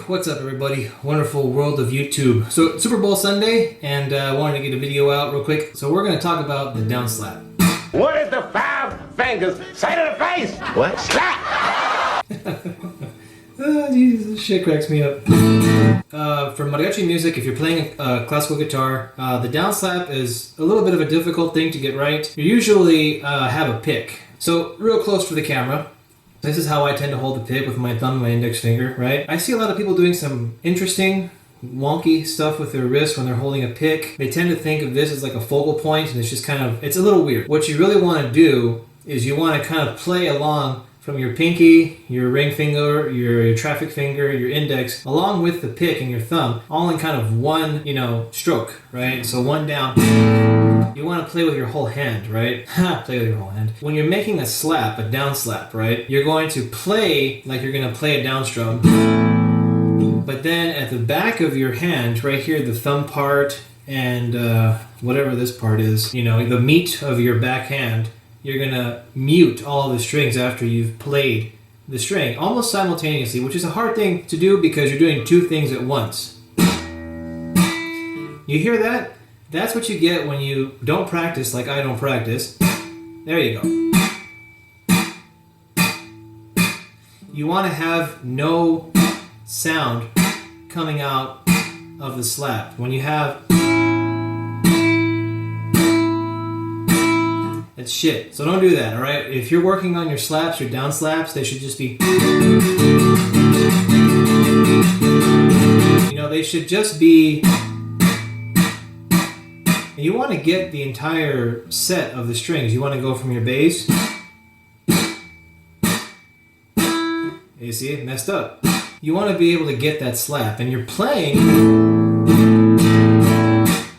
What's up, everybody? Wonderful world of YouTube. So, Super Bowl Sunday, and I wanted to get a video out real quick. So we're going to talk about the down slap. What is the 5 fingers say to the face? What? Slap! Oh, Jesus, this shit cracks me up. For mariachi music, if you're playing classical guitar, the down slap is a little bit of a difficult thing to get right. You usually have a pick. So, real close for the camera. This is how I tend to hold the pick, with my thumb and my index finger, right? I see a lot of people doing some interesting, wonky stuff with their wrist when they're holding a pick. They tend to think of this as like a focal point, and it's just kind of, it's a little weird. What you really want to do is you want to kind of play along from your pinky, your ring finger, your traffic finger, your index, along with the pick and your thumb, all in kind of one, stroke, right? So one down. You want to play with your whole hand, right? Play with your whole hand. When you're making a slap, a down slap, right? You're going to play like you're going to play a down strum. But then at the back of your hand, right here, the thumb part and whatever this part is, the meat of your back hand, you're going to mute all the strings after you've played the string almost simultaneously, which is a hard thing to do because you're doing two things at once. You hear that? That's what you get when you don't practice like I don't practice. There you go. You want to have no sound coming out of the slap. When you have... It's shit. So don't do that, alright? If you're working on your slaps, your down slaps, they should just be... they should just be... You want to get the entire set of the strings. You want to go from your bass. You see it messed up. You want to be able to get that slap, and you're playing.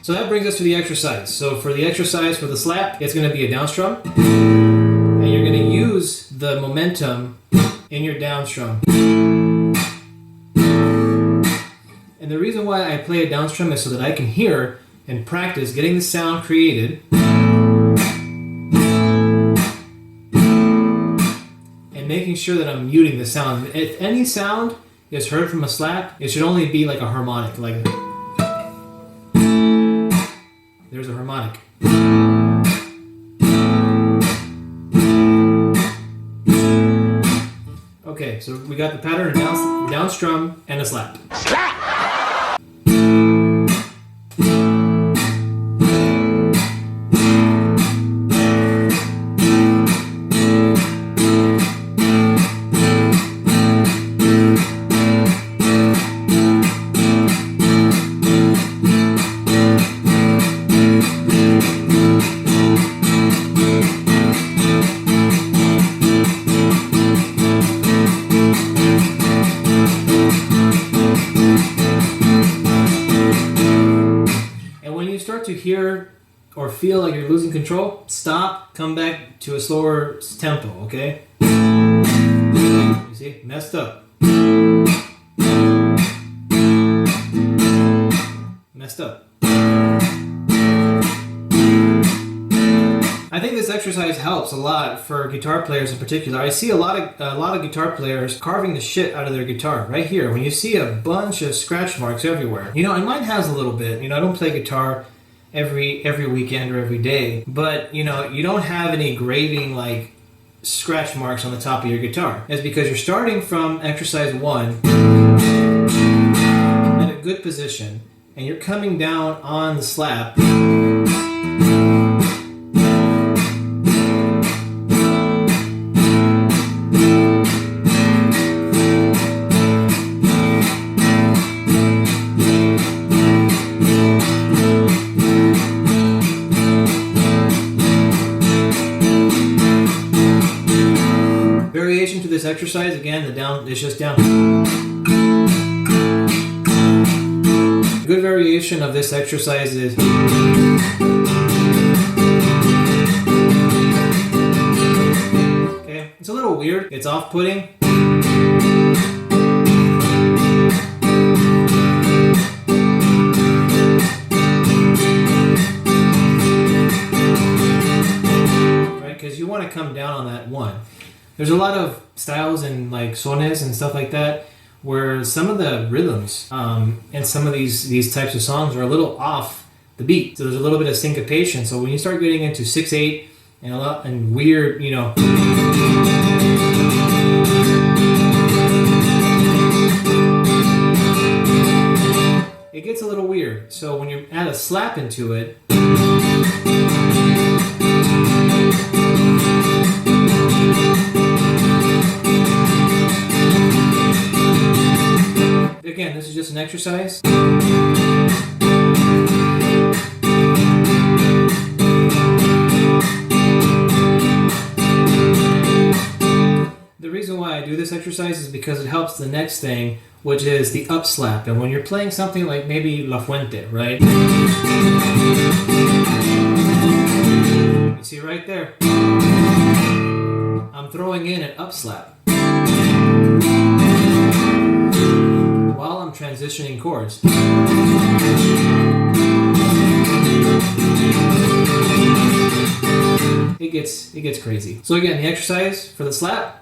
So that brings us to the exercise. So for the exercise for the slap, it's going to be a down strum, and you're going to use the momentum in your down strum. And the reason why I play a down strum is so that I can hear and practice getting the sound created and making sure that I'm muting the sound. If any sound is heard from a slap, it should only be like a harmonic, like there's a harmonic. Okay, so we got the pattern, a down strum and a slap. Slap! To hear or feel like you're losing control, stop, come back to a slower tempo, okay? You see? Messed up. Messed up. I think this exercise helps a lot for guitar players in particular. I see a lot of guitar players carving the shit out of their guitar. Right here, when you see a bunch of scratch marks everywhere. And mine has a little bit. I don't play guitar every weekend or every day, but you don't have any graving like scratch marks on the top of your guitar. That's because you're starting from exercise 1 at a good position, and you're coming down on the slap. Variation to this exercise, again, the down is just down. A good variation of this exercise is okay. It's a little weird. It's off-putting. want to come down on that one. There's a lot of styles and like sones and stuff like that where some of the rhythms and some of these types of songs are a little off the beat. So there's a little bit of syncopation. So when you start getting into 6/8 and weird, you know, it gets a little weird. So when you add a slap into it, again, this is just an exercise. The reason why I do this exercise is because it helps the next thing, which is the up slap. And when you're playing something like maybe La Fuente, right? You see right there, I'm throwing in an up slap while I'm transitioning chords. It gets crazy. So again, the exercise for the slap.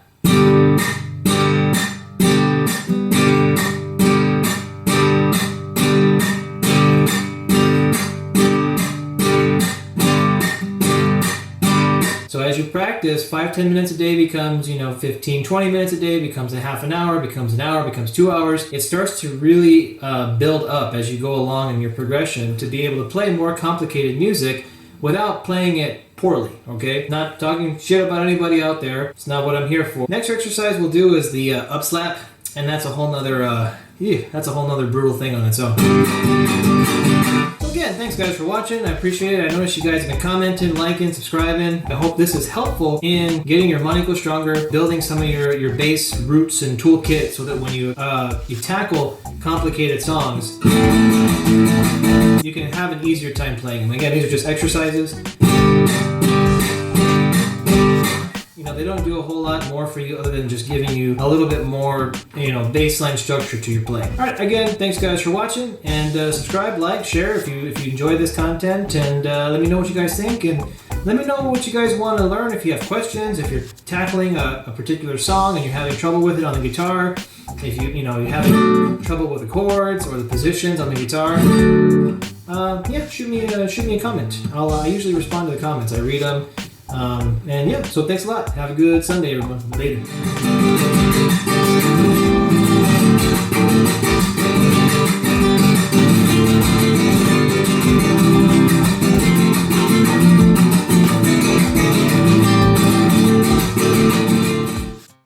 So as you practice, 5-10 minutes a day becomes, 15-20 minutes a day, becomes a half an hour, becomes an hour, becomes 2 hours. It starts to really build up as you go along in your progression to be able to play more complicated music without playing it poorly, okay? Not talking shit about anybody out there. It's not what I'm here for. Next exercise we'll do is the up slap, and that's a whole nother brutal thing on its own. So again, thanks guys for watching. I appreciate it. I noticed you guys have been commenting, liking, subscribing. I hope this is helpful in getting your manico stronger, building some of your bass roots and toolkit so that when you tackle complicated songs, you can have an easier time playing them. Again, these are just exercises. They don't do a whole lot more for you other than just giving you a little bit more, baseline structure to your playing. All right, again, thanks guys for watching, and subscribe, like, share if you enjoy this content, and let me know what you guys think, and let me know what you guys want to learn. If you have questions, if you're tackling a particular song and you're having trouble with it on the guitar, if you're having trouble with the chords or the positions on the guitar, shoot me a comment. I usually respond to the comments. I read them. So thanks a lot. Have a good Sunday, everyone. Later.